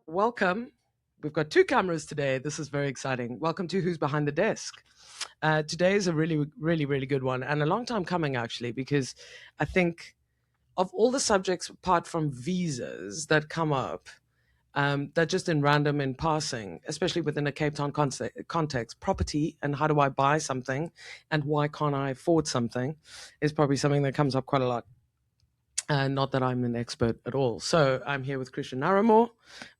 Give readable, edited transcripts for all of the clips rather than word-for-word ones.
Welcome. We've got 2 cameras today. This is very exciting. Welcome to Who's Behind the Desk. Today is a really, really, really good one, and a long time coming, actually, because I think of all the subjects apart from visas that come up, that just in random in passing, especially within a Cape Town context, property and how do I buy something and why can't I afford something is probably something that comes up quite a lot. Not that I'm an expert at all. So I'm here with Krysia Narramore,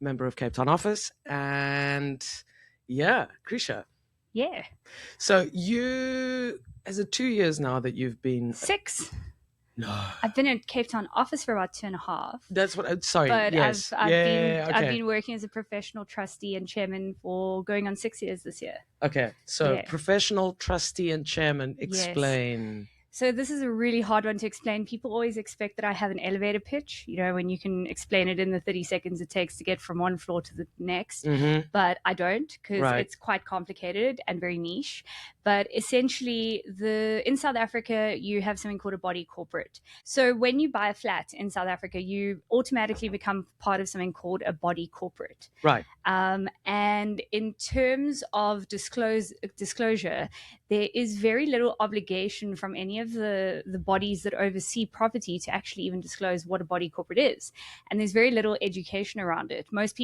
member of Cape Town office. And yeah, Krysia. Yeah. So you, is it 2 years now that you've been? 6. No. I've been in Cape Town office for about 2.5. That's what, sorry. But yes. I've been working as a professional trustee and chairman for going on 6 years this year. Okay. So professional trustee and chairman, explain. Yes. So this is a really hard one to explain. People always expect that I have an elevator pitch, when you can explain it in the 30 seconds it takes to get from one floor to the next. Mm-hmm. But I don't, because it's quite complicated and very niche. But essentially, in South Africa, you have something called a body corporate. So when you buy a flat in South Africa, you automatically become part of something called a body corporate. Right. And in terms of disclosure, there is very little obligation from any of the bodies that oversee property to actually even disclose what a body corporate is. And there's very little education around it. Most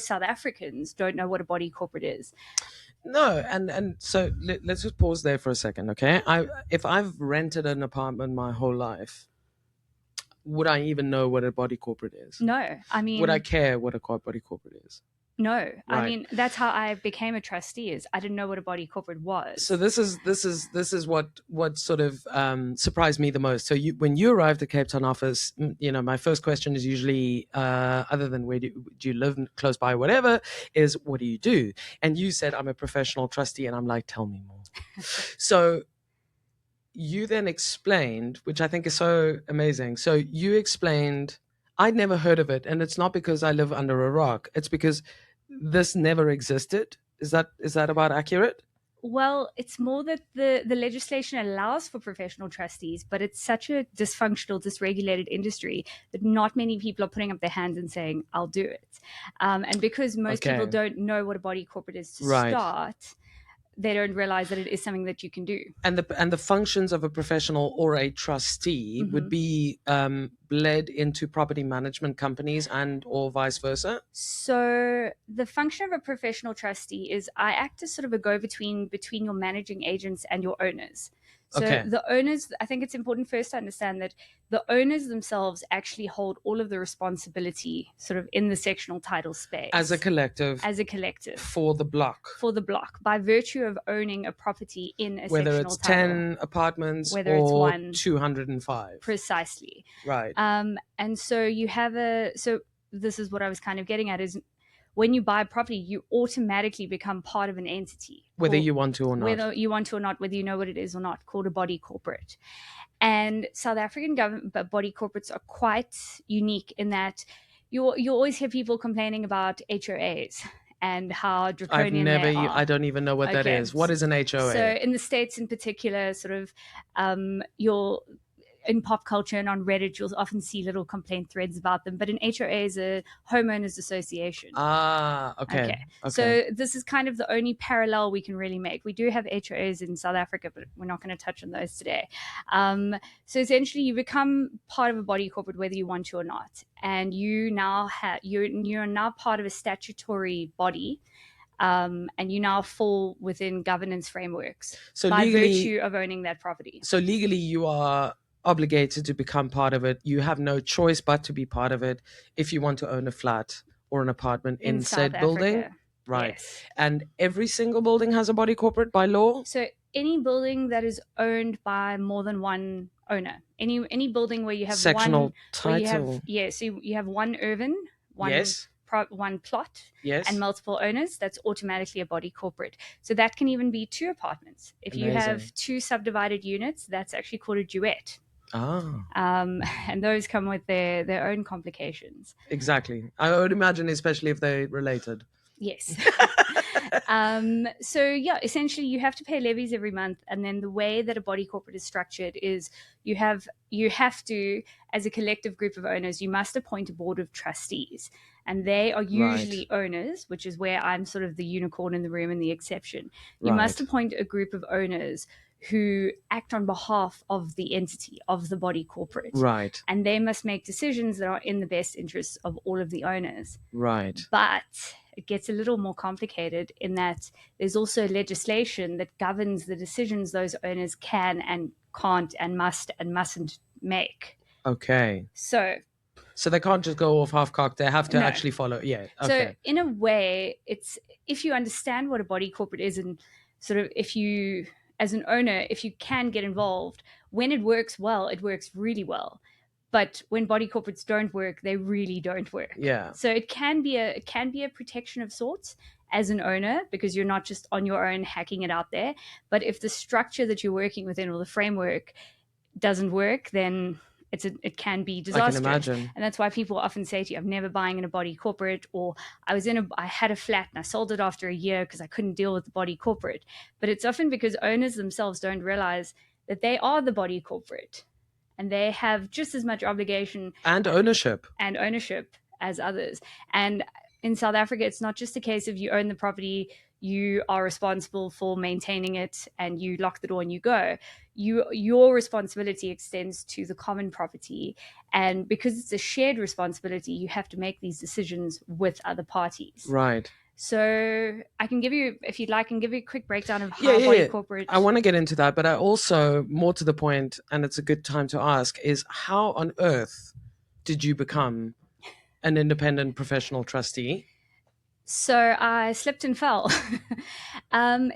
South Africans don't know what a body corporate is. No, and so let's just pause there for a second, okay? If I've rented an apartment my whole life, would I even know what a body corporate is? No, I mean... Would I care what a body corporate is? No, Right. I mean, that's how I became a trustee. I didn't know what a body corporate was. So this is what sort of surprised me the most. So when you arrived at Cape Town office, my first question is usually, other than where do you live, close by, whatever, is what do you do? And you said I'm a professional trustee, and I'm like, tell me more. So you then explained, which I think is so amazing. So you explained, I'd never heard of it, and it's not because I live under a rock. It's because this never existed. Is that about accurate? Well, it's more that the legislation allows for professional trustees, but it's such a dysfunctional, dysregulated industry that not many people are putting up their hands and saying, I'll do it. And because most people don't know what a body corporate is to start, they don't realize that it is something that you can do. And the functions of a professional or a trustee would be bled into property management companies and or vice versa? So the function of a professional trustee is I act as sort of a go-between between your managing agents and your owners. So the owners, I think it's important first to understand that the owners themselves actually hold all of the responsibility sort of in the sectional title space. As a collective. For the block. By virtue of owning a property in a sectional title. Whether it's 10 apartments or it's one. 205. Precisely. Right. And so you have so this is what I was kind of getting at is when you buy a property, you automatically become part of an entity. Whether you want to or not. Whether you want to or not, whether you know what it is or not, called a body corporate. And South African government body corporates are quite unique in that you always hear people complaining about HOAs and how draconian they are. I don't even know what that is. What is an HOA? So in the States in particular, sort of in pop culture and on Reddit, you'll often see little complaint threads about them. But an HOA is a homeowners association. Okay. So this is kind of the only parallel we can really make. We do have HOAs in South Africa, but we're not going to touch on those today. So essentially, you become part of a body corporate whether you want to or not, and you now you're now part of a statutory body. And you now fall within governance frameworks by virtue of owning that property. So legally, you are obligated to become part of it. You have no choice but to be part of it if you want to own a flat or an apartment in said building. Right. Yes. And every single building has a body corporate by law? So any building that is owned by more than one owner, any building where you have sectional title. So you have one urban, one plot, and multiple owners, that's automatically a body corporate. So that can even be 2 apartments. If you have 2 subdivided units, that's actually called a duet. And those come with their own complications. Exactly. I would imagine, especially if they're related. Yes. So yeah, essentially you have to pay levies every month, and then the way that a body corporate is structured is you have to, as a collective group of owners, you must appoint a board of trustees, and they are usually owners, which is where I'm sort of the unicorn in the room and the exception. You must appoint a group of owners who act on behalf of the entity, of the body corporate. Right. And they must make decisions that are in the best interests of all of the owners. Right. But it gets a little more complicated in that there's also legislation that governs the decisions those owners can and can't and must and mustn't make. Okay. So they can't just go off half-cocked. They have to actually follow. Yeah. Okay. So in a way, it's, if you understand what a body corporate is, and sort of if you, as an owner, if you can get involved, when it works well, it works really well. But when body corporates don't work, they really don't work. Yeah. So it can be a protection of sorts as an owner, because you're not just on your own hacking it out there. But if the structure that you're working within, or the framework, doesn't work, then it can be disastrous. I can imagine. And that's why people often say to you, I'm never buying in a body corporate, or I had a flat and I sold it after a year because I couldn't deal with the body corporate. But it's often because owners themselves don't realize that they are the body corporate, and they have just as much obligation and ownership as others. And in South Africa, it's not just a case of you own the property, you are responsible for maintaining it, and you lock the door and you go. Your responsibility extends to the common property. And because it's a shared responsibility, you have to make these decisions with other parties. Right. So I can give you, if you'd like, I can give you a quick breakdown of how body corporate... I want to get into that, but I also, more to the point, and it's a good time to ask, is how on earth did you become an independent professional trustee? So I slipped and fell.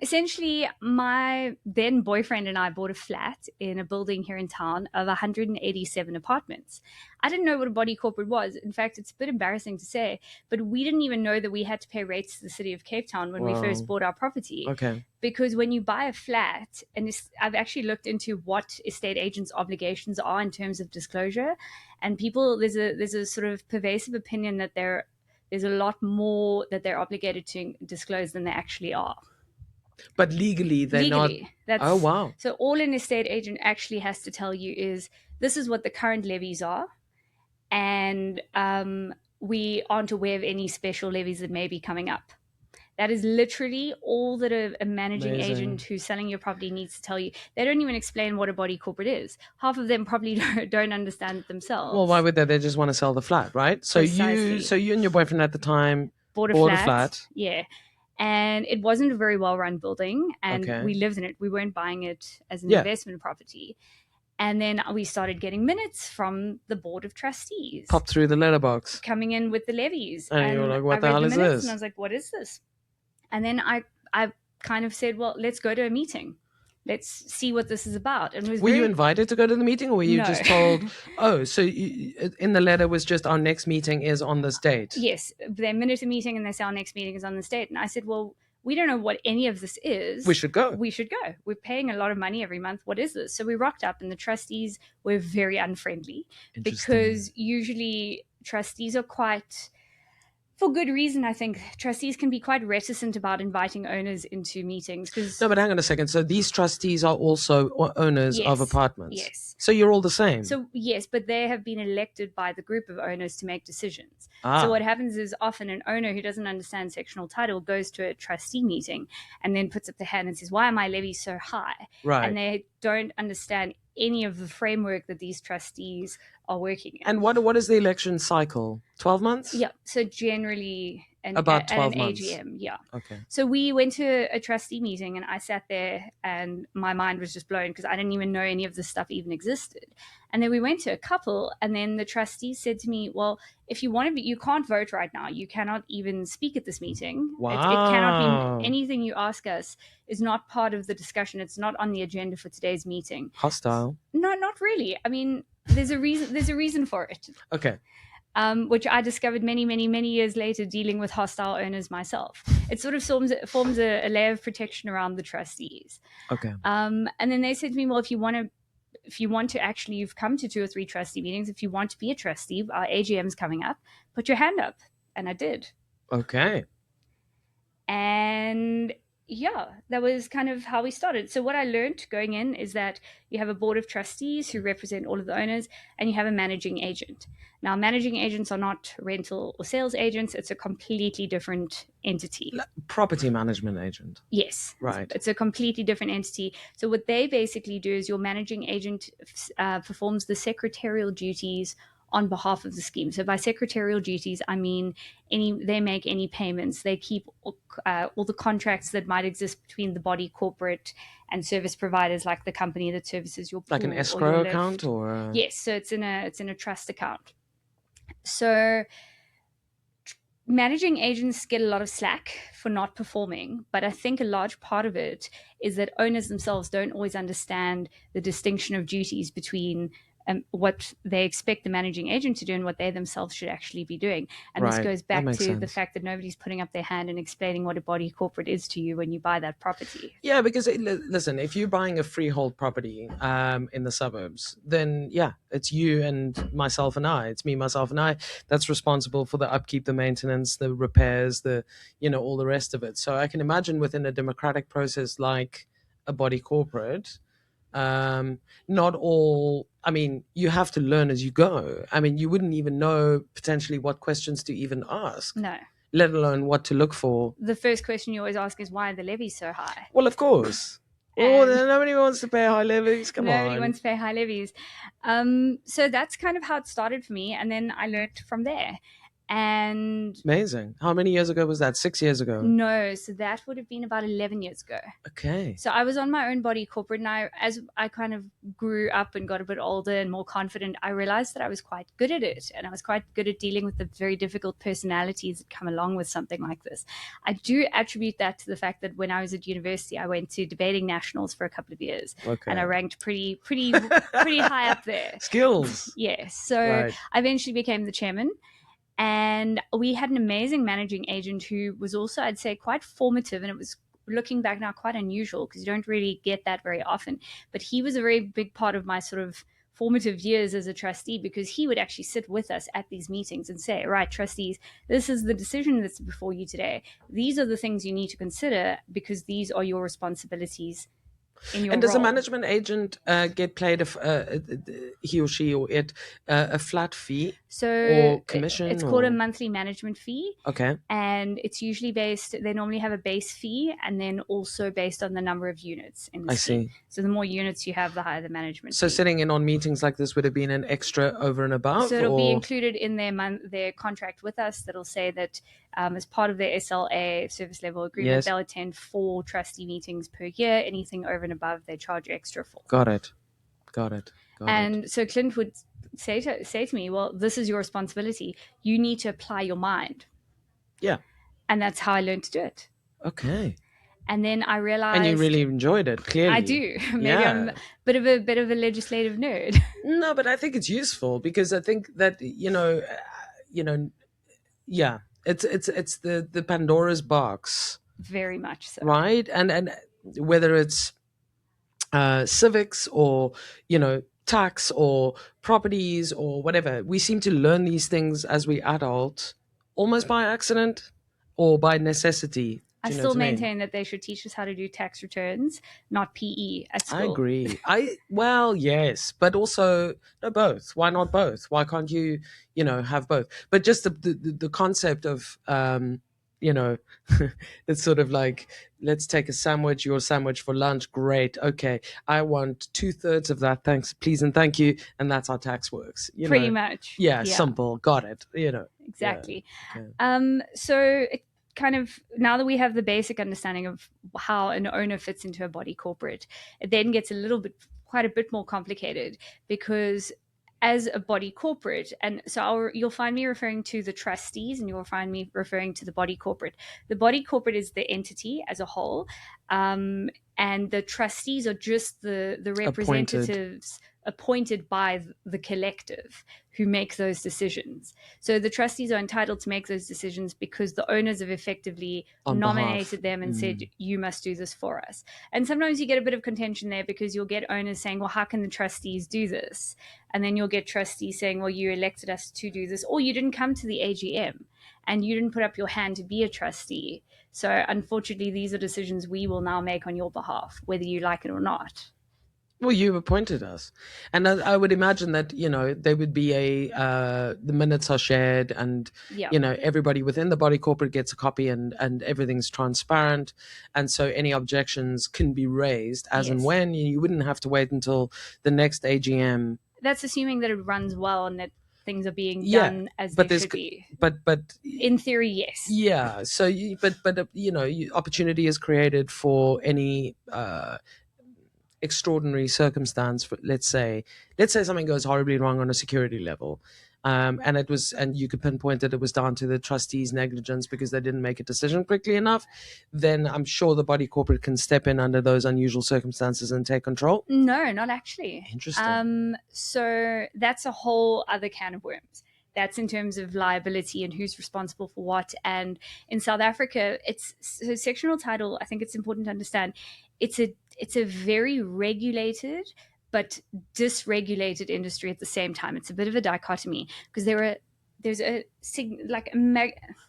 Essentially, my then boyfriend and I bought a flat in a building here in town of 187 apartments. I didn't know what a body corporate was. In fact, it's a bit embarrassing to say, but we didn't even know that we had to pay rates to the city of Cape Town when we first bought our property. Okay. Because when you buy a flat, and I've actually looked into what estate agents' obligations are in terms of disclosure, and people, there's a sort of pervasive opinion that there's a lot more that they're obligated to disclose than they actually are. But legally, they're not. Oh, wow. So all an estate agent actually has to tell you is, this is what the current levies are, and we aren't aware of any special levies that may be coming up. That is literally all that a managing agent who's selling your property needs to tell you. They don't even explain what a body corporate is. Half of them probably don't understand it themselves. Well, why would they? They just want to sell the flat, right? So you and your boyfriend at the time bought a flat. Yeah. And it wasn't a very well-run building, and we lived in it. We weren't buying it as an investment property. And then we started getting minutes from the board of trustees. Pop through the letterbox. Coming in with the levies. And you were like, what the hell is this? And I was like, what is this? And then I kind of said, well, let's go to a meeting. Let's see what this is about. And were you invited to go to the meeting, or were you just told, oh, so in the letter was just, our next meeting is on this date? Yes. They minute a meeting and they say our next meeting is on this date. And I said, well, we don't know what any of this is. We should go. We're paying a lot of money every month. What is this? So we rocked up, and the trustees were very unfriendly, because usually trustees are quite... For good reason, I think. Trustees can be quite reticent about inviting owners into meetings. No, but hang on a second. So these trustees are also owners of apartments? Yes. So you're all the same? So yes, but they have been elected by the group of owners to make decisions. So what happens is, often an owner who doesn't understand sectional title goes to a trustee meeting and then puts up their hand and says, why are my levies so high? Right. And they don't understand any of the framework that these trustees are working in. And what is the election cycle? 12 months? Yeah. So generally about 12 an months. AGM. Yeah. Okay. So we went to a trustee meeting, and I sat there, and my mind was just blown because I didn't even know any of this stuff even existed. And then we went to a couple, and then the trustee said to me, well, if you want to be, you can't vote right now. You cannot even speak at this meeting. Wow. It cannot be, anything you ask us is not part of the discussion. It's not on the agenda for today's meeting. Hostile? No, not really. I mean, there's a reason for it. Okay. Which I discovered many, many, many years later dealing with hostile owners myself. It sort of forms a layer of protection around the trustees. Okay. And then they said to me, well, if you want to actually, you've come to 2 or 3 trustee meetings, if you want to be a trustee, our AGM's coming up, put your hand up. And I did. Okay. And yeah, that was kind of how we started. So what I learned going in is that you have a board of trustees who represent all of the owners, and you have a managing agent. Now, managing agents are not rental or sales agents. It's a completely different entity. Property management agent. Yes, Right. it's a completely different entity. So what they basically do is your managing agent performs the secretarial duties on behalf of the scheme. So by secretarial duties, I mean they make any payments, they keep all the contracts that might exist between the body corporate and service providers, like the company that services your pool, Like an or escrow your account, lift. or Yes, so it's in a trust account. So managing agents get a lot of slack for not performing, but I think a large part of it is that owners themselves don't always understand the distinction of duties between what they expect the managing agent to do and what they themselves should actually be doing. And this right. goes That back makes to the sense. fact that nobody's putting up their hand and explaining what a body corporate is to you when you buy that property. Yeah, because listen, if you're buying a freehold property in the suburbs, then yeah, it's you and myself and I. It's me, myself, and I that's responsible for the upkeep, the maintenance, the repairs, the all the rest of it. So I can imagine within a democratic process like a body corporate, not all. I mean, you have to learn as you go. I mean, you wouldn't even know potentially what questions to even ask, No. let alone what to look for. The first question you always ask is, why are the levies so high? Well, of course. Oh, And nobody wants to pay high levies. Come nobody on. wants to pay high levies. So that's kind of how it started for me. And then I learned from there. And Amazing. How many years ago was that? 6 years ago. no, so that would have been about 11 years ago. Okay. So I was on my own body corporate, and as I kind of grew up and got a bit older and more confident, I realized that I was quite good at it, and I was quite good at dealing with the very difficult personalities that come along with something like this. I do attribute that to the fact that when I was at university, I went to debating nationals for a couple of years, Okay. and I ranked pretty high up there. Skills. Yes, so Right. I eventually became the chairman. And we had an amazing managing agent who was also, I'd say, quite formative. And it was, looking back now, quite unusual because you don't really get that very often. But he was a very big part of my sort of formative years as a trustee, because he would actually sit with us at these meetings and say, right, trustees, this is the decision that's before you today. These are the things you need to consider because these are your responsibilities in your And does role. a management agent get paid, he or she or it, a flat fee So or commission? it's called a monthly management fee. Okay. And it's usually based, they normally have a base fee and then also based on the number of units in the I scheme. see. So the more units you have, the higher the management So fee. sitting in on meetings like this would have been an extra over and above? So it'll be or included in their contract with us that'll say that as part of their SLA, service level agreement, Yes. they'll attend 4 trustee meetings per year. Anything over and above, they charge extra for. Got it. And so Clint would say to me, well, this is your responsibility. You need to apply your mind. Yeah. And that's how I learned to do it. Okay. And then I realized, And you really enjoyed it, clearly. I do. Maybe Yeah. I'm a bit of a legislative nerd. No, but I think it's useful because I think that yeah, it's the Pandora's box, Very much so. right? And whether it's civics or tax or properties or whatever, we seem to learn these things as we adult, almost by accident or by necessity. I still maintain that they should teach us how to do tax returns, not PE at school. I agree. Well, yes, but also no, both. Why not both? Why can't you, have both? But just the concept of, it's sort of like, let's take a sandwich, your sandwich for lunch. Great. Okay. I want 2/3 of that. Thanks, please, and thank you. And that's how tax works. Pretty much. Yeah. Simple. Got it. Exactly. Yeah. Okay. So it kind of, now that we have the basic understanding of how an owner fits into a body corporate, it then gets quite a bit more complicated, because as a body corporate, and so you'll find me referring to the trustees and you'll find me referring to the body corporate. The body corporate is the entity as a whole, and the trustees are just the representatives appointed by the collective who make those decisions. So the trustees are entitled to make those decisions because the owners have effectively nominated them and said, you must do this for us. And sometimes you get a bit of contention there because you'll get owners saying, well, how can the trustees do this? And then you'll get trustees saying, well, you elected us to do this, or you didn't come to the AGM. and you didn't put up your hand to be a trustee. So unfortunately, these are decisions we will now make on your behalf, whether you like it or not. Well, you appointed us, and I would imagine that there would be the minutes are shared, and Yeah. everybody within the body corporate gets a copy, and everything's transparent, and so any objections can be raised as and Yes. when. You wouldn't have to wait until the next AGM. That's assuming that it runs well and that things are being Yeah, done as but they there's should be. but In theory, yes. yeah. So opportunity is created for any extraordinary circumstance. For, let's say something goes horribly wrong on a security level, and you could pinpoint that it was down to the trustees' negligence because they didn't make a decision quickly enough. Then I'm sure the body corporate can step in under those unusual circumstances and take control. No, not actually. Interesting. So that's a whole other can of worms. That's in terms of liability and who's responsible for what. And in South Africa, it's so sectional title. I think it's important to understand. It's a very regulated but dysregulated industry at the same time. It's a bit of a dichotomy because there's a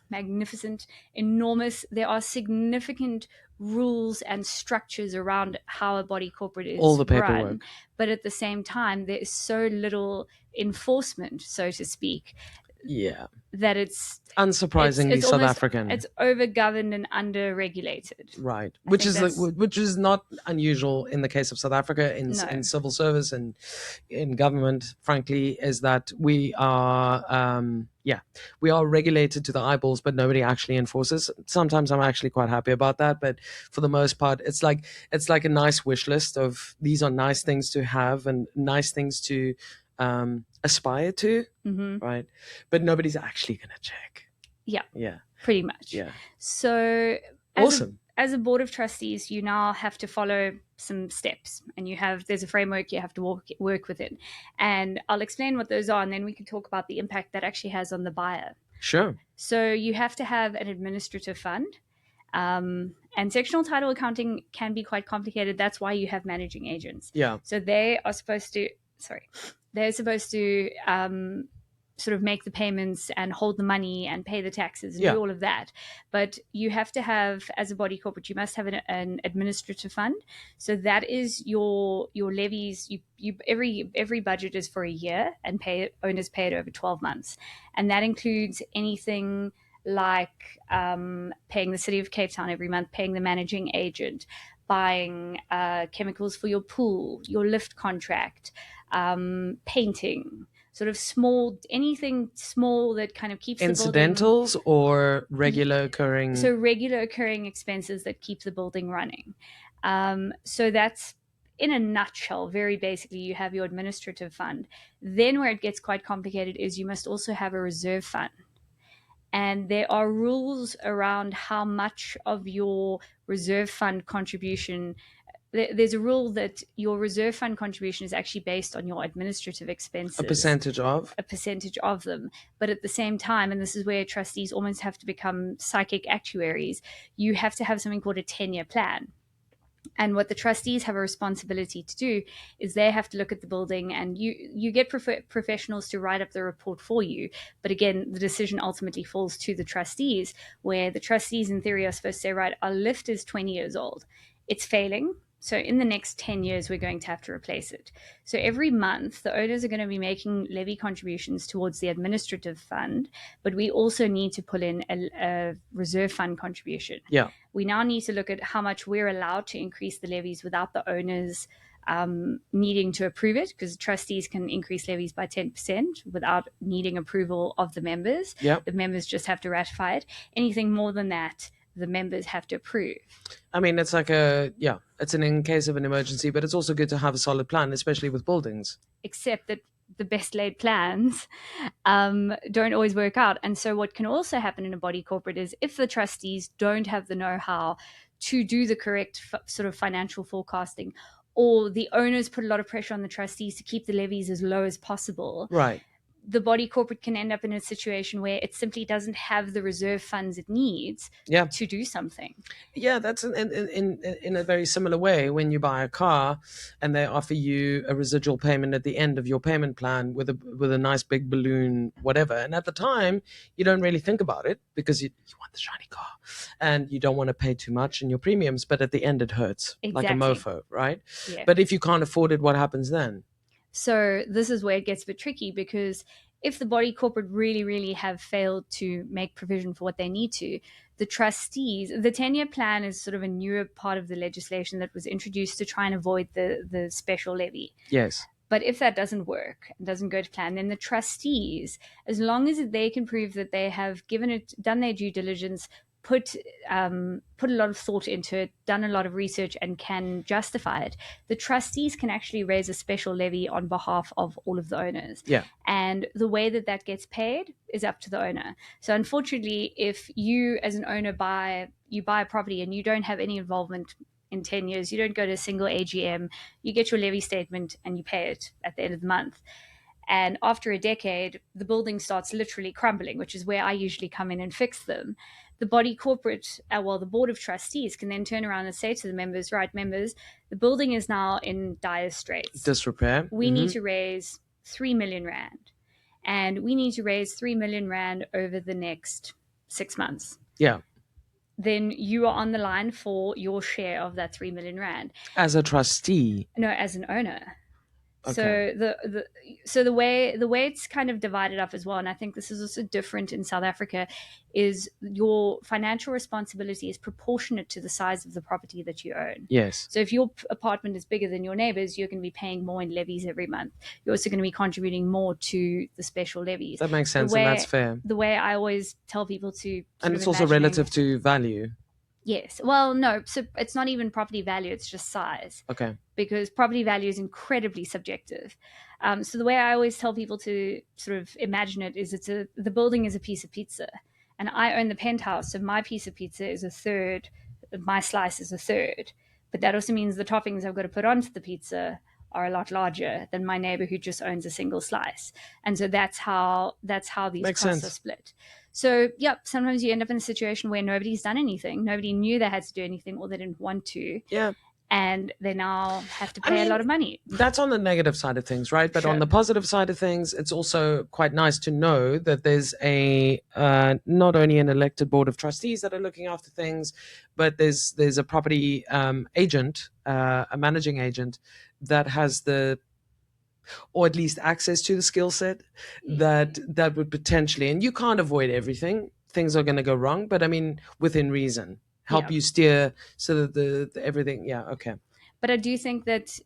magnificent, enormous. There are significant rules and structures around how a body corporate is All the paperwork. run, but at the same time, there is so little enforcement, so to speak. Yeah, that it's unsurprisingly it's South almost, African. It's over-governed and under-regulated. Right, which is not unusual in the case of South Africa in civil service and in government. Frankly, is that we are regulated to the eyeballs, but nobody actually enforces. Sometimes I'm actually quite happy about that, but for the most part, it's like a nice wish list of these are nice things to have and nice things to aspire to, right? But nobody's actually going to check. Yeah, pretty much. Yeah. So awesome. As a board of trustees, you now have to follow some steps, and there's a framework you have to work within. And I'll explain what those are, and then we can talk about the impact that actually has on the buyer. Sure. So you have to have an administrative fund. And sectional title accounting can be quite complicated. That's why you have managing agents. Yeah. So they're supposed to sort of make the payments and hold the money and pay the taxes and do all of that. But you have to have, as a body corporate, you must have an administrative fund. So that is your levies. You every budget is for a year, and owners pay it over 12 months. And that includes anything like paying the City of Cape Town every month, paying the managing agent, buying chemicals for your pool, your lift contract, painting, sort of anything small that kind of keeps incidentals the building, or regular occurring. So regular occurring expenses that keep the building running. So that's, in a nutshell, very basically, you have your administrative fund. Then where it gets quite complicated is you must also have a reserve fund. And there are rules around how much of your reserve fund contribution. There's a rule that your reserve fund contribution is actually based on your administrative expenses. A percentage of them. But at the same time, and this is where trustees almost have to become psychic actuaries, you have to have something called a 10-year plan. And what the trustees have a responsibility to do is they have to look at the building, and you get professionals to write up the report for you. But again, the decision ultimately falls to the trustees, where the trustees in theory are supposed to say, right, our lift is 20 years old. It's failing. So in the next 10 years, we're going to have to replace it. So every month, the owners are going to be making levy contributions towards the administrative fund, but we also need to pull in a reserve fund contribution. Yeah. We now need to look at how much we're allowed to increase the levies without the owners needing to approve it, because trustees can increase levies by 10% without needing approval of the members. Yep. The members just have to ratify it. Anything more than that, the members have to approve. I mean, it's like it's an in case of an emergency, but it's also good to have a solid plan, especially with buildings. Except that the best laid plans don't always work out. And so what can also happen in a body corporate is if the trustees don't have the know-how to do the correct sort of financial forecasting, or the owners put a lot of pressure on the trustees to keep the levies as low as possible. Right. the body corporate can end up in a situation where it simply doesn't have the reserve funds it needs to do something. Yeah, that's in a very similar way when you buy a car and they offer you a residual payment at the end of your payment plan with a nice big balloon, whatever. And at the time, you don't really think about it because you want the shiny car and you don't want to pay too much in your premiums. But at the end, it hurts like a mofo, right? Yeah. But if you can't afford it, what happens then? So this is where it gets a bit tricky, because if the body corporate really, really have failed to make provision for what they need to, the trustees, the 10-year plan is sort of a newer part of the legislation that was introduced to try and avoid the special levy. Yes. But if that doesn't work, doesn't go to plan, then the trustees, as long as they can prove that they have done their due diligence, put a lot of thought into it, done a lot of research, and can justify it, the trustees can actually raise a special levy on behalf of all of the owners. Yeah. And the way that gets paid is up to the owner. So unfortunately, if you as an owner buy a property and you don't have any involvement in 10 years, you don't go to a single AGM, you get your levy statement and you pay it at the end of the month. And after a decade, the building starts literally crumbling, which is where I usually come in and fix them. The body corporate, the board of trustees can then turn around and say to the members, right, members, the building is now in dire straits. Disrepair. We need to raise 3 million Rand. And we need to raise 3 million Rand over the next 6 months. Yeah. Then you are on the line for your share of that 3 million Rand. As a trustee? No, as an owner. Okay. So the way it's kind of divided up as well, and I think this is also different in South Africa, is your financial responsibility is proportionate to the size of the property that you own. Yes. So if your apartment is bigger than your neighbors, you're going to be paying more in levies every month. You're also going to be contributing more to the special levies. That makes sense, and that's fair. The way I always tell people to, and it's also relative to value. Yes. Well, no. So it's not even property value. It's just size. Okay. Because property value is incredibly subjective. So the way I always tell people to sort of imagine it is the building is a piece of pizza. And I own the penthouse. So my piece of pizza is a third. My slice is a third. But that also means the toppings I've got to put onto the pizza are a lot larger than my neighbor who just owns a single slice. And so that's how these Makes costs sense. are split. So, sometimes you end up in a situation where nobody's done anything. Nobody knew they had to do anything, or they didn't want to. Yeah. And they now have to pay a lot of money. That's on the negative side of things, right? But Sure. on the positive side of things, it's also quite nice to know that there's not only an elected board of trustees that are looking after things, but there's a property agent, a managing agent that has or at least access to the skill set that would potentially, and you can't avoid everything. Things are going to go wrong, but I mean, within reason, help you steer so that the everything. Yeah. Okay. But I do think that,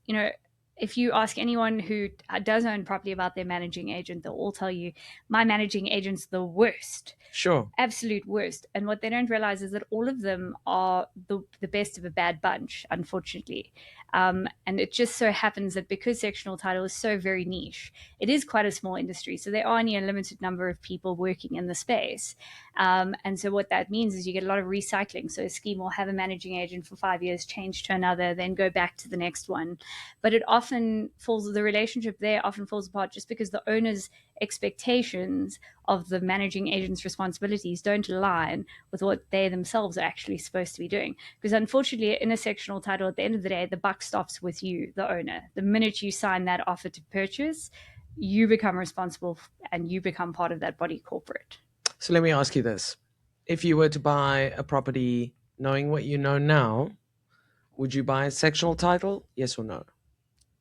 if you ask anyone who does own property about their managing agent, they'll all tell you, my managing agent's the worst. Sure. Absolute worst. And what they don't realize is that all of them are the best of a bad bunch, unfortunately. And it just so happens that because sectional title is so very niche, it is quite a small industry. So there are only a limited number of people working in the space. And so what that means is you get a lot of recycling. So a scheme will have a managing agent for 5 years, change to another, then go back to the next one. But the relationship there often falls apart just because the owner's expectations of the managing agent's responsibilities don't align with what they themselves are actually supposed to be doing. Because unfortunately, in a sectional title, at the end of the day, the buck stops with you, the owner. The minute you sign that offer to purchase, you become responsible and you become part of that body corporate. So let me ask you this. If you were to buy a property knowing what you know now, would you buy a sectional title? Yes or no?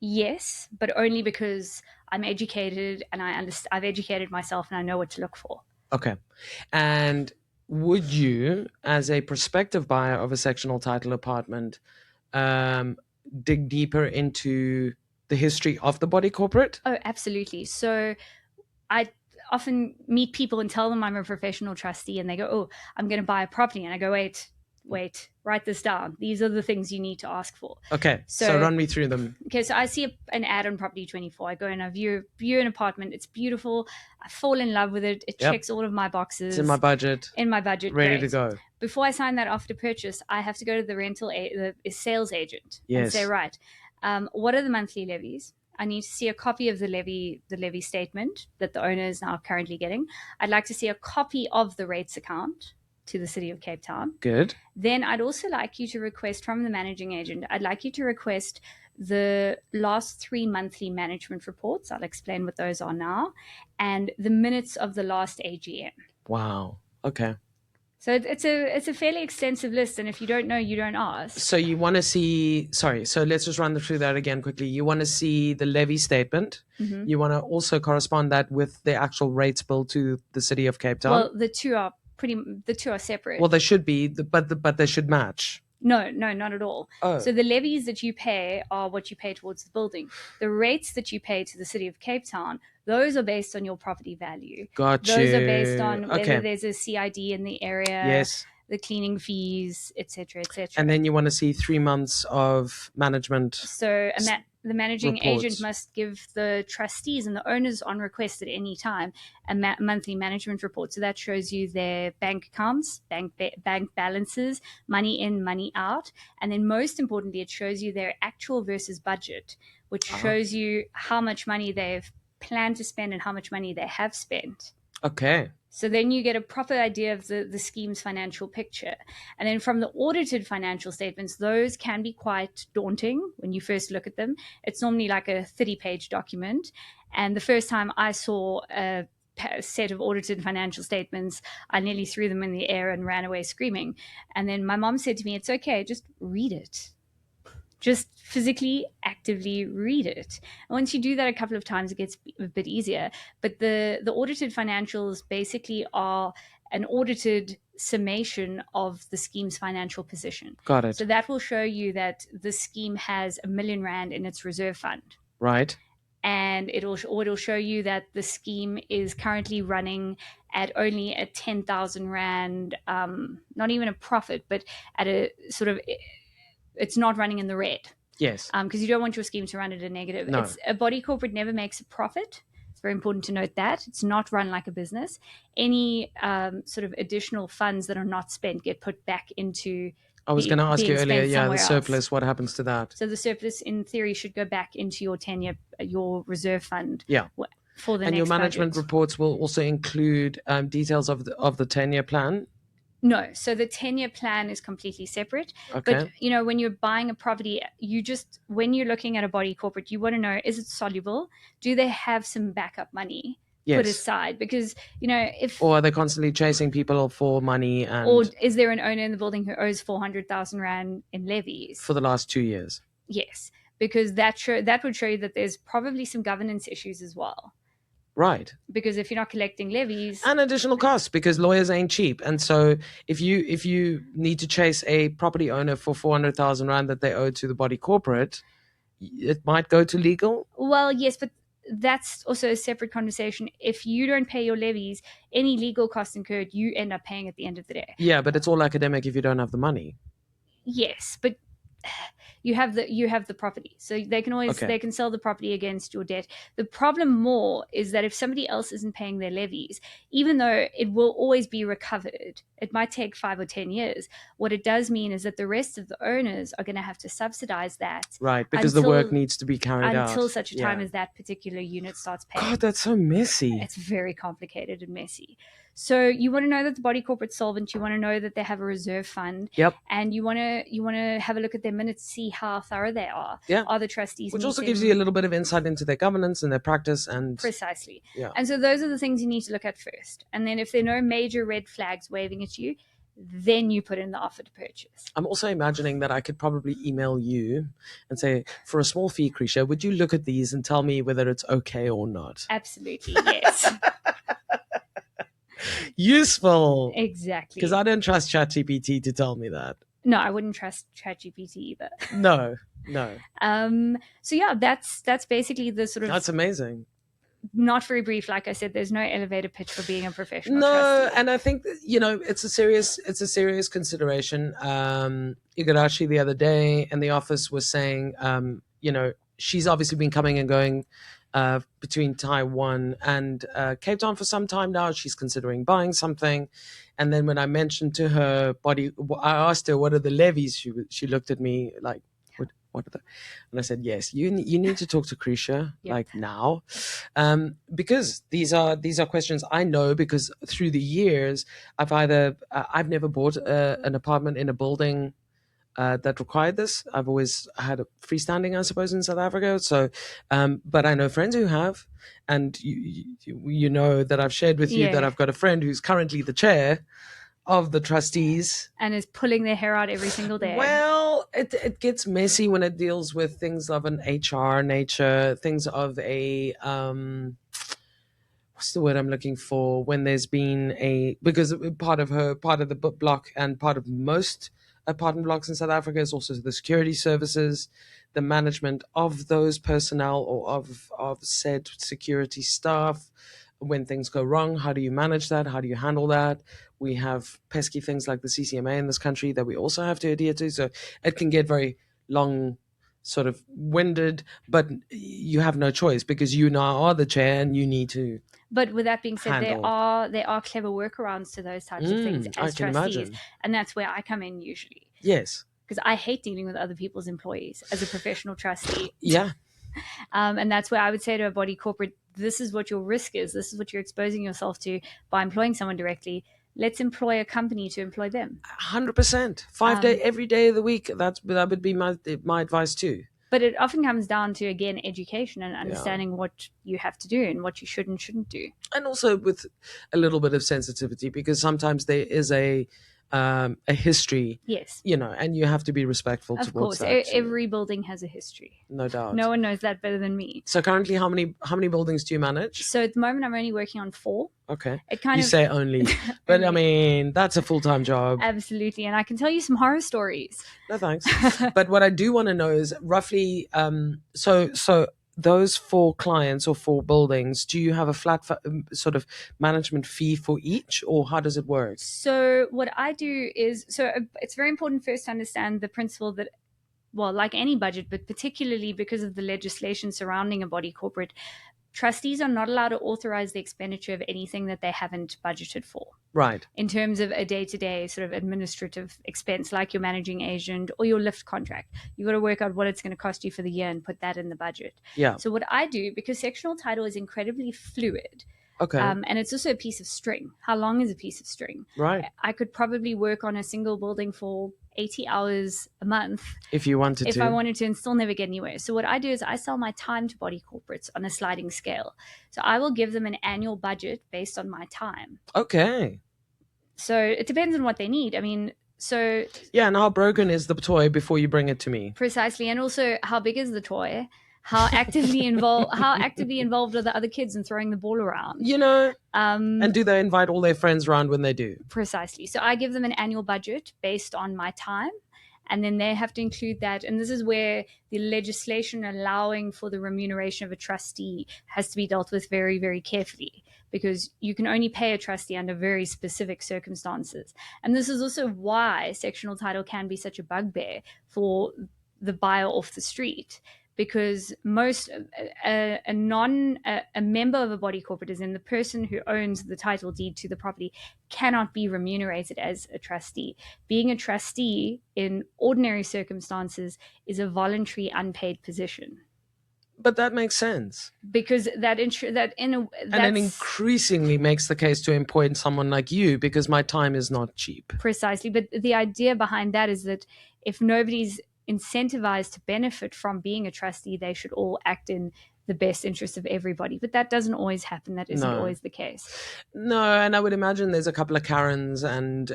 Yes, but only because I'm educated and I've educated myself and I know what to look for. Okay. And would you, as a prospective buyer of a sectional title apartment, dig deeper into the history of the body corporate? Oh, absolutely. So I often meet people and tell them I'm a professional trustee, and they go, oh, I'm going to buy a property. And I go, wait, write this down. These are the things you need to ask for. Okay, so run me through them. Okay, so I see an ad on Property 24. I go and I view an apartment. It's beautiful. I fall in love with it. It checks all of my boxes. It's in my budget. Ready great. To go. Before I sign that offer to purchase, I have to go to the sales agent and say, right, what are the monthly levies? I need to see a copy of the levy statement that the owner is now currently getting. I'd like to see a copy of the rates account to the City of Cape Town. Good. Then I'd also like you to request from the managing agent, I'd like you to request the last 3 monthly management reports. I'll explain what those are now, and the minutes of the last AGM. Wow. Okay. So it's a fairly extensive list, and if you don't know, you don't ask. So you want to see, sorry, so let's just run through that again quickly. You want to see the levy statement. Mm-hmm. You want to also correspond that with the actual rates bill to the City of Cape Town. Well, the two are separate. Well, they should be, but they should match. No, not at all. Oh. So the levies that you pay are what you pay towards the building. The rates that you pay to the City of Cape Town, those are based on your property value. Gotcha. Those are based on whether there's a CID in the area, yes, the cleaning fees, etc., etc. And then you want to see 3 months of management. So the managing reports. agent must give the trustees and the owners on request at any time a monthly management report. So that shows you their bank accounts, bank balances, money in, money out. And then most importantly, it shows you their actual versus budget, which shows you how much money they've planned to spend and how much money they have spent. Okay. So then you get a proper idea of the scheme's financial picture. And then from the audited financial statements, those can be quite daunting when you first look at them. It's normally like a 30-page document. And the first time I saw a set of audited financial statements, I nearly threw them in the air and ran away screaming. And then my mom said to me, "It's okay, just read it. Just physically, actively read it." And once you do that a couple of times, it gets a bit easier. But the audited financials basically are an audited summation of the scheme's financial position. Got it. So that will show you that the scheme has R1 million in its reserve fund. Right. And it'll show you that the scheme is currently running at only a 10,000 Rand, not even a profit, but at a sort of... it's not running in the red. Yes. Because you don't want your scheme to run at a negative. No. A body corporate never makes a profit. It's very important to note that. It's not run like a business. Any sort of additional funds that are not spent get put back into... I was going to ask you earlier, the surplus, else. what happens to that? So the surplus, in theory, should go back into your tenure, your reserve fund. Yeah. For the and next your management budget. reports will also include details of the 10-year plan? No, so the 10-year plan is completely separate. Okay. But, when you're buying a property, when you're looking at a body corporate, you want to know, is it soluble? Do they have some backup money put aside? Because, if... Or are they constantly chasing people for money? Or is there an owner in the building who owes 400,000 Rand in levies? For the last 2 years? Yes, because that would show you that there's probably some governance issues as well. Right. Because if you're not collecting levies... And additional costs, because lawyers ain't cheap. And so if you need to chase a property owner for 400,000 Rand that they owe to the body corporate, it might go to legal? Well, yes, but that's also a separate conversation. If you don't pay your levies, any legal costs incurred, you end up paying at the end of the day. Yeah, but it's all academic if you don't have the money. Yes, but... you have the property, so they can always they can sell the property against your debt. The problem more is that if somebody else isn't paying their levies, even though it will always be recovered, it might take 5 or 10 years. What it does mean is that the rest of the owners are going to have to subsidize that, right? Because the work needs to be carried out until such a time as that particular unit starts paying. God, that's so messy. It's very complicated and messy. So you want to know that the body corporate's solvent. You want to know that they have a reserve fund. Yep. And you want to have a look at their minutes, see how thorough they are. Yeah. Are the trustees Which also gives you a little bit of insight into their governance and their practice and... Precisely. Yeah. And so those are the things you need to look at first. And then if there are no major red flags waving at you, then you put in the offer to purchase. I'm also imagining that I could probably email you and say, for a small fee, Krysia, would you look at these and tell me whether it's okay or not? Absolutely, yes. Useful. Exactly. Because I don't trust ChatGPT to tell me that. No, I wouldn't trust ChatGPT either. No. So yeah, that's basically the sort of... That's amazing. Not very brief, like I said. There's no elevator pitch for being a professional trustee. trustee. And I think it's a serious consideration. Igarashi the other day in the office was saying, she's obviously been coming and going between Taiwan and Cape Town for some time now. She's considering buying something. And then when I mentioned to her I asked her, what are the levies? She looked at me like, what? what are the, and I said, yes, you need to talk to Krysia Yep. like now, because these are questions I know, because through the years I've never bought an apartment in a building that required this. I've always had a freestanding, I suppose, in South Africa. So, but I know friends who have, and you know that I've shared with you that Yeah. I've got a friend who's currently the chair of the trustees. And is pulling their hair out every single day. Well, it gets messy when it deals with things of an HR nature, things of a what's the word I'm looking for, when there's been because part of the block and part of most apartment blocks in South Africa is also the security services, the management of those personnel or of said security staff. When things go wrong, how do you manage that? How do you handle that? We have pesky things like the CCMA in this country that we also have to adhere to. So it can get very long, sort of winded, but you have no choice because you now are the chair and you need to. But with that being said, there handle. are clever workarounds to those types of things I as can trustees, imagine. and that's where I come in usually. Yes. Because I hate dealing with other people's employees as a professional trustee. Yeah. And that's where I would say to a body corporate, this is what your risk is. This is what you're exposing yourself to by employing someone directly. Let's employ a company to employ them. 100%. 5 day, every day of the week. That would be my advice too. But it often comes down to, again, education and understanding what you have to do and what you should and shouldn't do. And also with a little bit of sensitivity, because sometimes there is a history. Yes. And you have to be respectful of towards course, that. every building has a history. No doubt. No one knows that better than me. So currently, how many buildings do you manage? So at the moment, I'm only working on 4. Okay. You say only, but only. I mean, that's a full-time job. Absolutely. And I can tell you some horror stories. No thanks. But what I do want to know is roughly, so those 4 clients or 4 buildings, do you have a flat sort of management fee for each, or how does it work? So what I do is, it's very important first to understand the principle that, well, like any budget, but particularly because of the legislation surrounding a body corporate, trustees are not allowed to authorize the expenditure of anything that they haven't budgeted for. Right. In terms of a day-to-day sort of administrative expense, like your managing agent or your lift contract. You've got to work out what it's going to cost you for the year and put that in the budget. Yeah. So what I do, because sectional title is incredibly fluid, okay, and it's also a piece of string. How long is a piece of string? Right. I could probably work on a single building for 80 hours a month if you wanted if I wanted to, and still never get anywhere. So what I do is I sell my time to body corporates on a sliding scale. So I will give them an annual budget based on my time. Okay. So it depends on what they need. I mean, so yeah, and how broken is the toy before you bring it to me? Precisely. And also, how big is the toy? How actively involved are the other kids in throwing the ball around? And do they invite all their friends around when they do? Precisely. So I give them an annual budget based on my time, and then they have to include that. And this is where the legislation allowing for the remuneration of a trustee has to be dealt with very, very carefully, because you can only pay a trustee under very specific circumstances. And this is also why sectional title can be such a bugbear for the buyer off the street, because most a member of a body corporate, as in the person who owns the title deed to the property, cannot be remunerated as a trustee. Being a trustee in ordinary circumstances is a voluntary unpaid position. But that makes sense, because that and it increasingly makes the case to employ someone like you, because my time is not cheap. Precisely. But the idea behind that is that if nobody's incentivized to benefit from being a trustee, they should all act in the best interest of everybody. But that doesn't always happen. That isn't always the case. No, and I would imagine there's a couple of Karens and,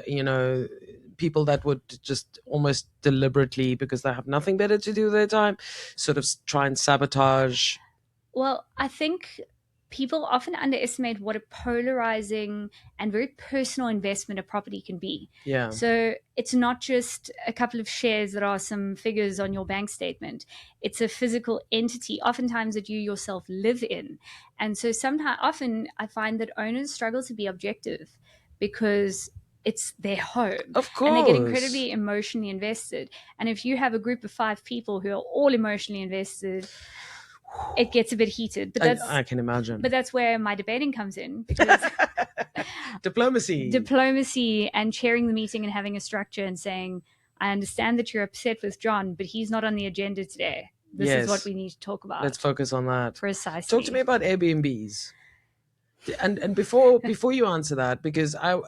people that would just almost deliberately, because they have nothing better to do with their time, sort of try and sabotage. Well, I think people often underestimate what a polarizing and very personal investment a property can be. Yeah. So it's not just a couple of shares that are some figures on your bank statement. It's a physical entity, oftentimes that you yourself live in. And so often I find that owners struggle to be objective because it's their home. Of course. And they get incredibly emotionally invested. And if you have a group of 5 people who are all emotionally invested, it gets a bit heated. But I can imagine. But that's where my debating comes in, because diplomacy and chairing the meeting and having a structure and saying, I understand that you're upset with John, but he's not on the agenda today. This is what we need to talk about. Let's focus on that. Precisely. Talk to me about Airbnbs. And before you answer that, because I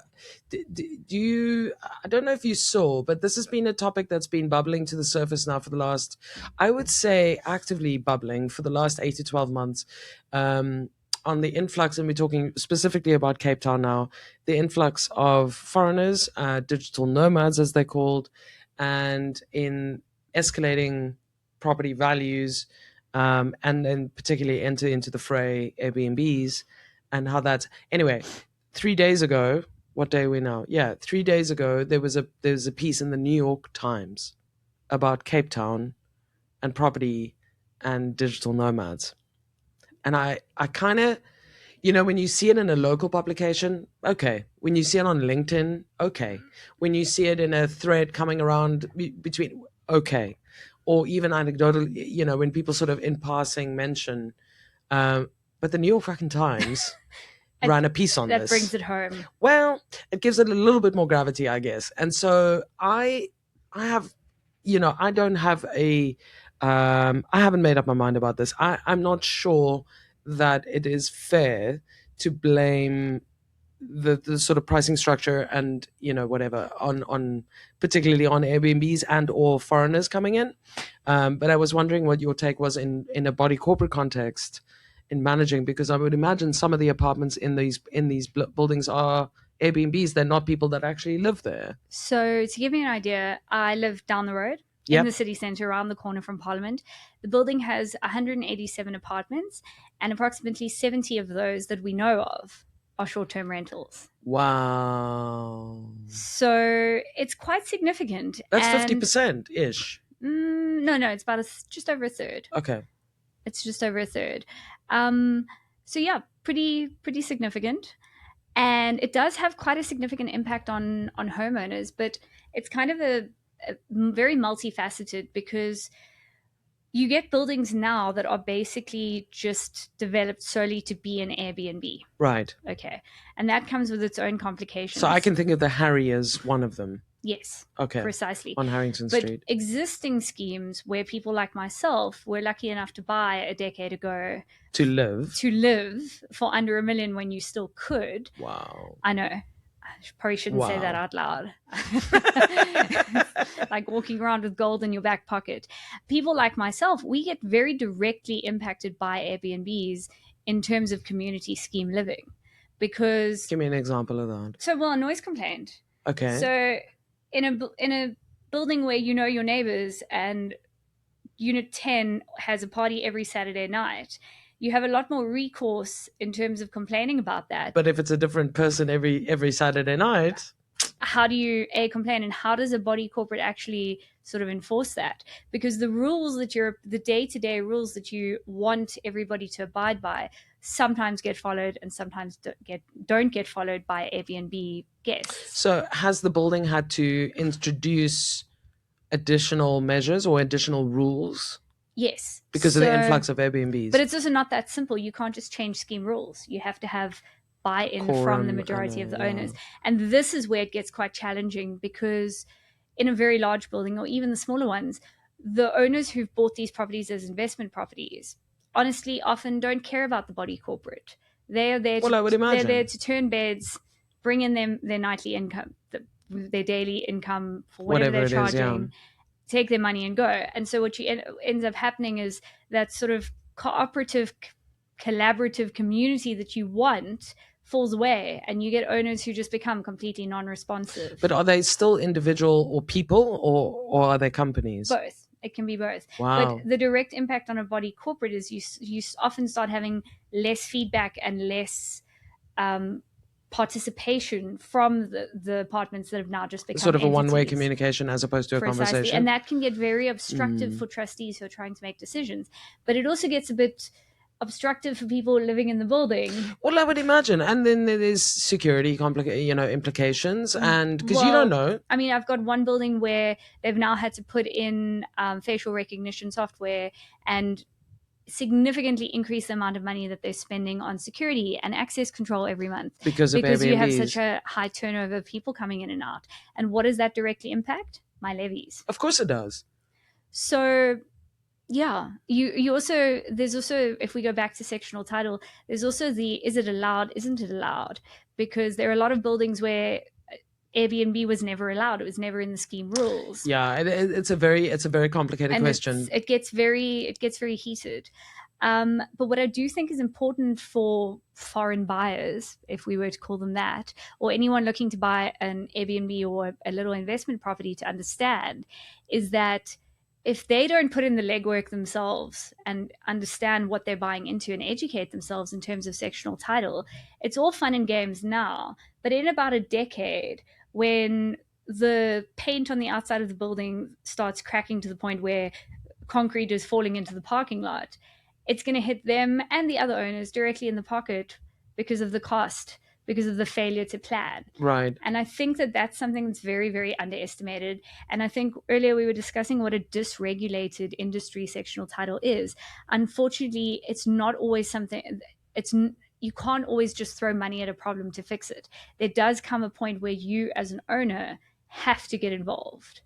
don't know if you saw, but this has been a topic that's been bubbling to the surface now for the last, I would say, actively bubbling for the last 8 to 12 months, on the influx, and we're talking specifically about Cape Town now, the influx of foreigners, digital nomads as they're called, and in escalating property values, and then particularly enter into the fray Airbnbs. And how that's anyway. 3 days ago, what day are we now? Yeah, 3 days ago, there was a piece in the New York Times about Cape Town and property and digital nomads. And I kind of, when you see it in a local publication, okay. When you see it on LinkedIn, okay. When you see it in a thread coming around between, okay. Or even anecdotal, when people sort of in passing mention, but the New York fucking Times ran a piece on this. That brings it home. Well, it gives it a little bit more gravity, I guess. And so I have, I don't have I haven't made up my mind about this. I'm not sure that it is fair to blame the sort of pricing structure and whatever on particularly on Airbnbs and or foreigners coming in. But I was wondering what your take was in a body corporate context in managing, because I would imagine some of the apartments in these buildings are Airbnbs. They're not people that actually live there. So to give you an idea, I live down the road in the city centre, around the corner from Parliament. The building has 187 apartments, and approximately 70 of those that we know of are short-term rentals. Wow. So it's quite significant. That's 50%-ish. No, it's about just over a third. Okay. It's just over a third. So yeah, pretty significant. And it does have quite a significant impact on homeowners, but it's kind of a very multifaceted, because you get buildings now that are basically just developed solely to be an Airbnb. Right. Okay. And that comes with its own complications. So I can think of the Harry as one of them. Yes. Okay. Precisely. On Harrington Street. But existing schemes where people like myself were lucky enough to buy a decade ago. To live for under $1 million when you still could. Wow. I know. I probably shouldn't say that out loud. Like walking around with gold in your back pocket. People like myself, we get very directly impacted by Airbnbs in terms of community scheme living. Because... Give me an example of that. So, a noise complaint. Okay. So... In a building where you know your neighbors and Unit 10 has a party every Saturday night, you have a lot more recourse in terms of complaining about that. But if it's a different person every Saturday night... How do you, complain, and how does a body corporate actually sort of enforce that? Because the rules that the day-to-day rules that you want everybody to abide by sometimes get followed and sometimes don't get followed by Airbnb guests. So has the building had to introduce additional measures or additional rules? Yes. Because of the influx of Airbnbs. But it's also not that simple. You can't just change scheme rules. You have to have buy-in from the majority of the owners. And this is where it gets quite challenging, because in a very large building, or even the smaller ones, the owners who've bought these properties as investment properties honestly often don't care about the body corporate. They are there they're there to turn beds, bring in their nightly income, their daily income for whatever they're charging, take their money and go. And so what ends up happening is that sort of cooperative, collaborative community that you want falls away, and you get owners who just become completely non-responsive. But are they still individual or people, or are they companies? Both. It can be both. Wow. But the direct impact on a body corporate is you often start having less feedback and less participation from the apartments that have now just become sort of entities. A one-way communication as opposed to a conversation. And that can get very obstructive for trustees who are trying to make decisions. But it also gets a bit obstructive for people living in the building. Well, I would imagine. And then there's security implications, and because you don't know. I mean, I've got one building where they've now had to put in facial recognition software and significantly increase the amount of money that they're spending on security and access control every month because you have such a high turnover of people coming in and out. And what does that directly impact? my levies. Of course it does. So yeah, you also, there's also, if we go back to sectional title, there's also the, is it allowed, isn't it allowed? Because there are a lot of buildings where Airbnb was never allowed. It was never in the scheme rules. Yeah, it's a very complicated And question. it gets very heated. But what I do think is important for foreign buyers, if we were to call them that, or anyone looking to buy an Airbnb or a little investment property to understand, is that if they don't put in the legwork themselves and understand what they're buying into and educate themselves in terms of sectional title, it's all fun and games now. But in about a decade, when the paint on the outside of the building starts cracking to the point where concrete is falling into the parking lot, it's going to hit them and the other owners directly in the pocket because of the cost, because of the failure to plan. Right. And I think that that's something that's very, very underestimated. And I think earlier we were discussing what a dysregulated industry sectional title is. Unfortunately, it's not always something, you can't always just throw money at a problem to fix it. There does come a point where you as an owner have to get involved.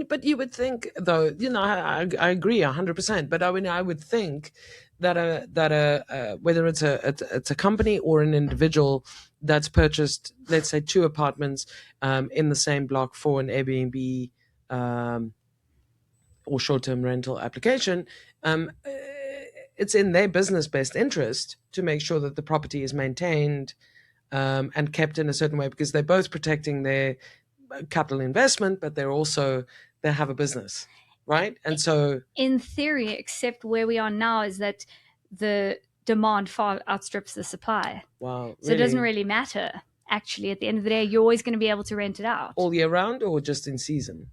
But you would think, though, I agree 100%. But I would think that whether it's a company or an individual that's purchased, let's say, 2 apartments in the same block for an Airbnb or short-term rental application, it's in their business best interest to make sure that the property is maintained and kept in a certain way, because they're both protecting their capital investment, but they have a business, right? And so, in theory, except where we are now is that the demand far outstrips the supply. Wow. So it doesn't really matter. Actually, at the end of the day, you're always going to be able to rent it out. All year round or just in season?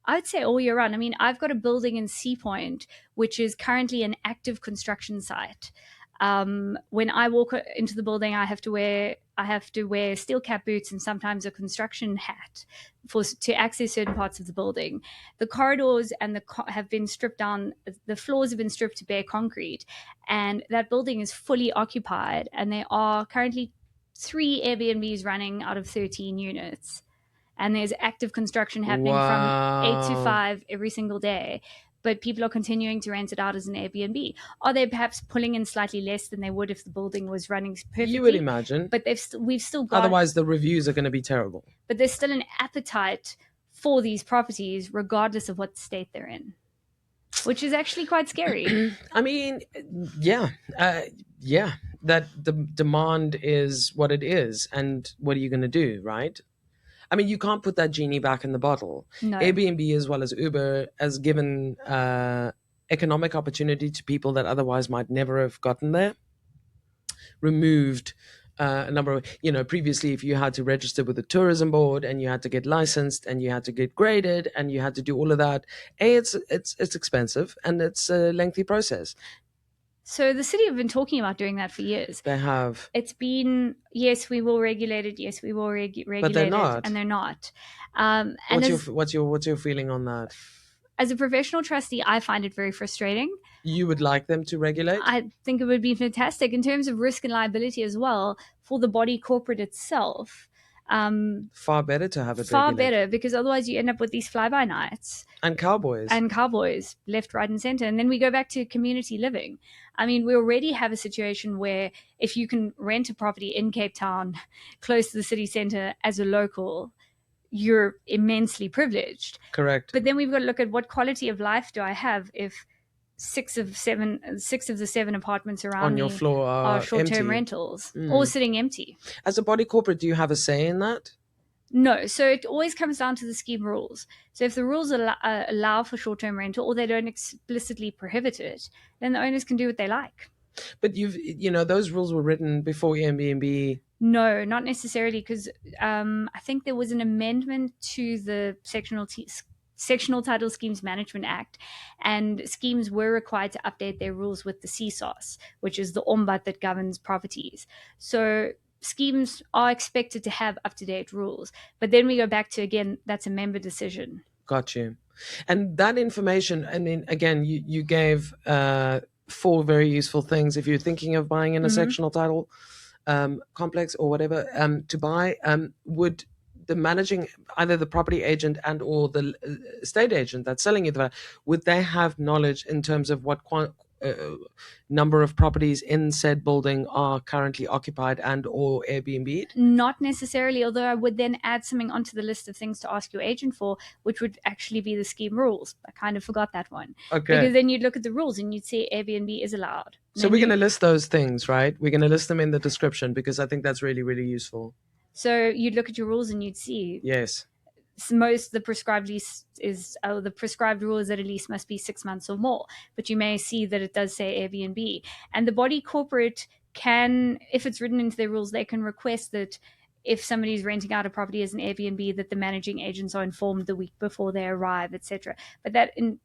I'd say all year round. I mean, I've got a building in Sea Point, which is currently an active construction site. When I walk into the building, I have to wear steel cap boots and sometimes a construction hat to access certain parts of the building. The corridors and have been stripped down. The floors have been stripped to bare concrete, and that building is fully occupied. And there are currently 3 Airbnbs running out of 13 units. And there's active construction happening from 8 to 5 every single day. But people are continuing to rent it out as an Airbnb. Are they perhaps pulling in slightly less than they would if the building was running perfectly? You would imagine. But we've still got... Otherwise, the reviews are going to be terrible. But there's still an appetite for these properties, regardless of what state they're in, which is actually quite scary. I mean, yeah. That the demand is what it is. And what are you going to do, right? I mean, you can't put that genie back in the bottle. No. Airbnb, as well as Uber, has given economic opportunity to people that otherwise might never have gotten there. Removed a number of, previously, if you had to register with the tourism board and you had to get licensed and you had to get graded and you had to do all of that, it's expensive and it's a lengthy process. So the city have been talking about doing that for years. They have. It's been, yes, we will regulate it. Yes, we will regulate but they're not. it. And they're not. And what's your feeling on that? As a professional trustee, I find it very frustrating. You would like them to regulate? I think it would be fantastic in terms of risk and liability as well for the body corporate itself. Far better to have it far regulate. Better, because otherwise you end up with these fly-by-nights and cowboys left, right, and center. And then we go back to community living. I mean, we already have a situation where if you can rent a property in Cape Town close to the city center as a local, you're immensely privileged. Correct. But then we've got to look at what quality of life do I have if 6 of the 7 apartments around on your floor are short-term empty. Rentals or sitting empty. As a body corporate, do you have a say in that? No. So it always comes down to the scheme rules. So if the rules allow for short-term rental or they don't explicitly prohibit it, then the owners can do what they like. But those rules were written before Airbnb. No, not necessarily, because I think there was an amendment to the Sectional Title Schemes Management Act, and schemes were required to update their rules with the CSOS, which is the ombud that governs properties. So schemes are expected to have up-to-date rules. But then we go back to, again, that's a member decision. Got you. And that information, I mean, again, you gave 4 very useful things. If you're thinking of buying in a sectional title complex or whatever to buy, would the managing, either the property agent and or the estate agent that's selling you would they have knowledge in terms of what number of properties in said building are currently occupied and or Airbnb'd? Not necessarily, although I would then add something onto the list of things to ask your agent for, which would actually be the scheme rules. I kind of forgot that one. Okay. Because then you'd look at the rules and you'd say Airbnb is allowed. So we're going to list those things, right? We're going to list them in the description because I think that's really, really useful. So you'd look at your rules and you'd see. Yes. The prescribed lease is the prescribed rule is that a lease must be 6 months or more, but you may see that it does say Airbnb, and the body corporate can, if it's written into their rules, they can request that if somebody's renting out a property as an Airbnb, that the managing agents are informed the week before they arrive, etc. But that in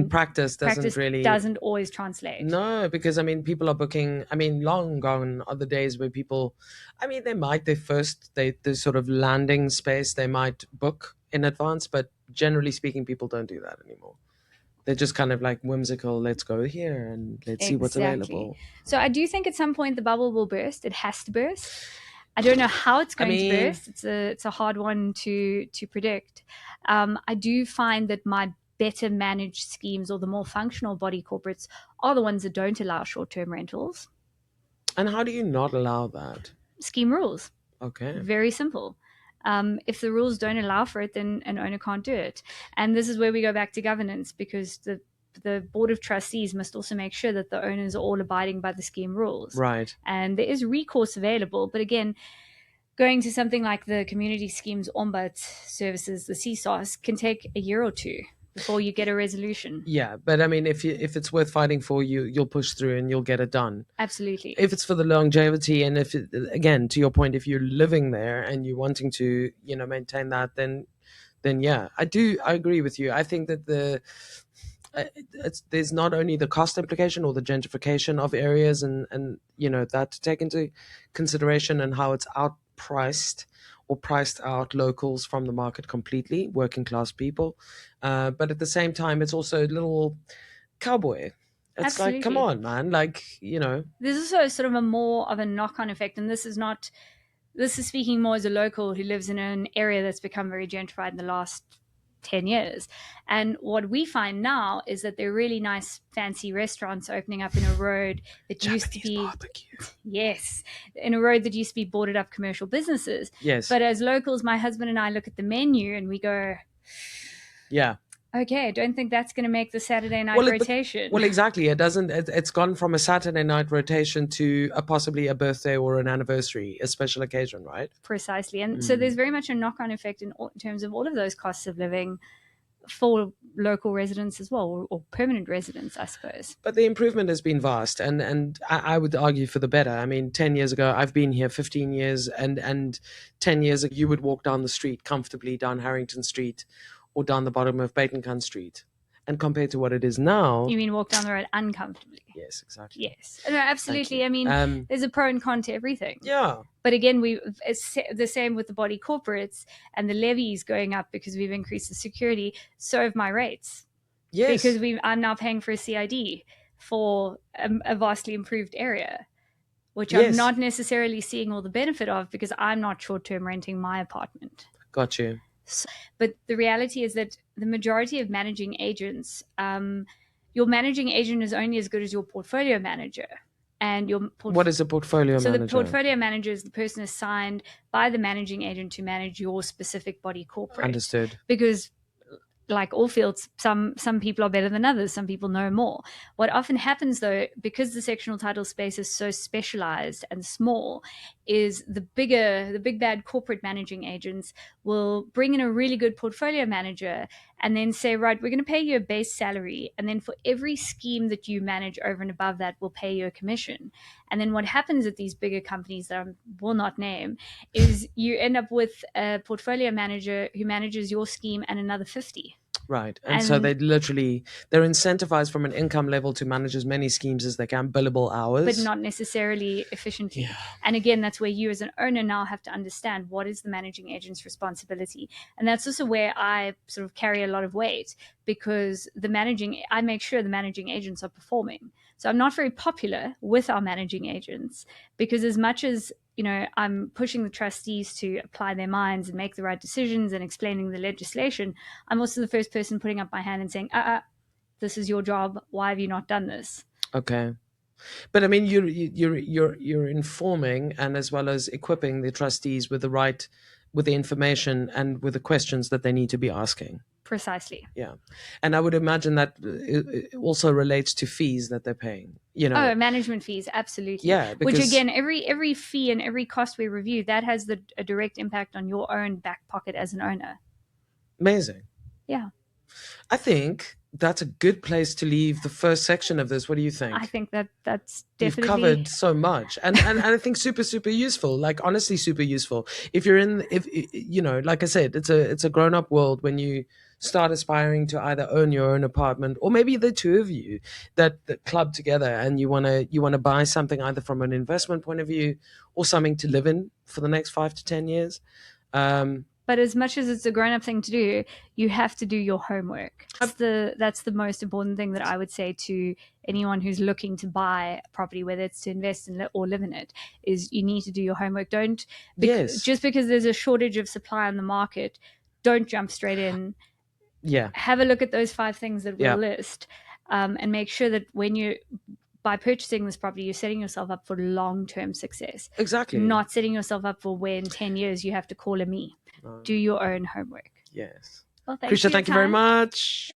practice doesn't always translate. No, because I mean, people are booking. I mean, long gone are the days where people, I mean, the sort of landing space they might book in advance, but generally speaking, people don't do that anymore. They're just kind of like whimsical. Let's go here and let's see what's available. So I do think at some point the bubble will burst. It has to burst. I don't know how it's going to burst. It's a hard one to predict. I do find that my better managed schemes, or the more functional body corporates, are the ones that don't allow short-term rentals. And how do you not allow that? Scheme rules. Okay. Very simple. If the rules don't allow for it, then an owner can't do it. And this is where we go back to governance, because the board of trustees must also make sure that the owners are all abiding by the scheme rules. Right. And there is recourse available. But again, going to something like the community schemes ombud services, the CSOS, can take a year or two before you get a resolution. Yeah, but I mean, if it's worth fighting for, you'll push through and you'll get it done. Absolutely. If it's for the longevity, and if again, to your point, if you're living there and you're wanting to, maintain that, then yeah, I agree with you. I think that there's not only the cost implication or the gentrification of areas and that to take into consideration, and how it's outpriced or priced out locals from the market completely, working class people. But at the same time, it's also a little cowboy. It's Absolutely. Like, come on, man. Like, There's also sort of a more of a knock-on effect. And this is speaking more as a local who lives in an area that's become very gentrified in the last 10 years. And what we find now is that there are really nice fancy restaurants opening up in a road that Japanese used to be barbecue. Yes, in a road that used to be boarded up commercial businesses. Yes. But as locals, my husband and I look at the menu and we go, yeah, okay, I don't think that's going to make the Saturday night rotation. Well, exactly. It doesn't. It's gone from a Saturday night rotation to possibly a birthday or an anniversary, a special occasion, right? Precisely. And so there's very much a knock-on effect in terms of all of those costs of living for local residents as well, or permanent residents, I suppose. But the improvement has been vast, and I would argue for the better. I mean, 10 years ago, I've been here 15 years, and 10 years ago, you would walk down the street comfortably, down Harrington Street, or down the bottom of Batencun Street. And compared to what it is now... You mean walk down the road uncomfortably? Yes, exactly. Yes. No, absolutely. I mean, there's a pro and con to everything. Yeah. But again, it's the same with the body corporates and the levies going up because we've increased the security. So have my rates. Yes. Because I'm now paying for a CID for a vastly improved area, which I'm not necessarily seeing all the benefit of because I'm not short-term renting my apartment. Got you. But the reality is that the majority of managing agents, your managing agent is only as good as your portfolio manager. And what is a portfolio manager? So the portfolio manager is the person assigned by the managing agent to manage your specific body corporate. Understood. Because like all fields, some people are better than others. Some people know more. What often happens, though, because the sectional title space is so specialized and small, is the big bad corporate managing agents will bring in a really good portfolio manager and then say, right, we're going to pay you a base salary. And then for every scheme that you manage over and above that, we'll pay you a commission. And then what happens at these bigger companies that I will not name is you end up with a portfolio manager who manages your scheme and another 50. Right. And so they're incentivized from an income level to manage as many schemes as they can, billable hours. But not necessarily efficiently. Yeah. And again, that's where you as an owner now have to understand what is the managing agent's responsibility. And that's also where I sort of carry a lot of weight because I make sure the managing agents are performing. So I'm not very popular with our managing agents because as much as I'm pushing the trustees to apply their minds and make the right decisions and explaining the legislation, I'm also the first person putting up my hand and saying, this is your job. Why have you not done this? Okay. But I mean, you're informing and as well as equipping the trustees with with the information and with the questions that they need to be asking. Precisely. Yeah, and I would imagine that it also relates to fees that they're paying. Oh, management fees, absolutely. Yeah, which again, every fee and every cost we review, that has a direct impact on your own back pocket as an owner. Amazing. Yeah. I think that's a good place to leave the first section of this. What do you think? I think that's definitely... You've covered so much, and I think super useful. Like honestly, super useful. If you're like I said, it's a grown up world when you start aspiring to either own your own apartment, or maybe the two of you that club together and you wanna buy something either from an investment point of view or something to live in for the next 5 to 10 years. But as much as it's a grown-up thing to do, you have to do your homework. That's the most important thing that I would say to anyone who's looking to buy a property, whether it's to invest in it or live in it, is you need to do your homework. Just because there's a shortage of supply on the market, don't jump straight in. Yeah. Have a look at those 5 things that we'll list, and make sure that by purchasing this property, you're setting yourself up for long-term success. Exactly. Not setting yourself up for where in 10 years you have to call a me. Do your own homework. Yes. Well, Krysia, thank you very much.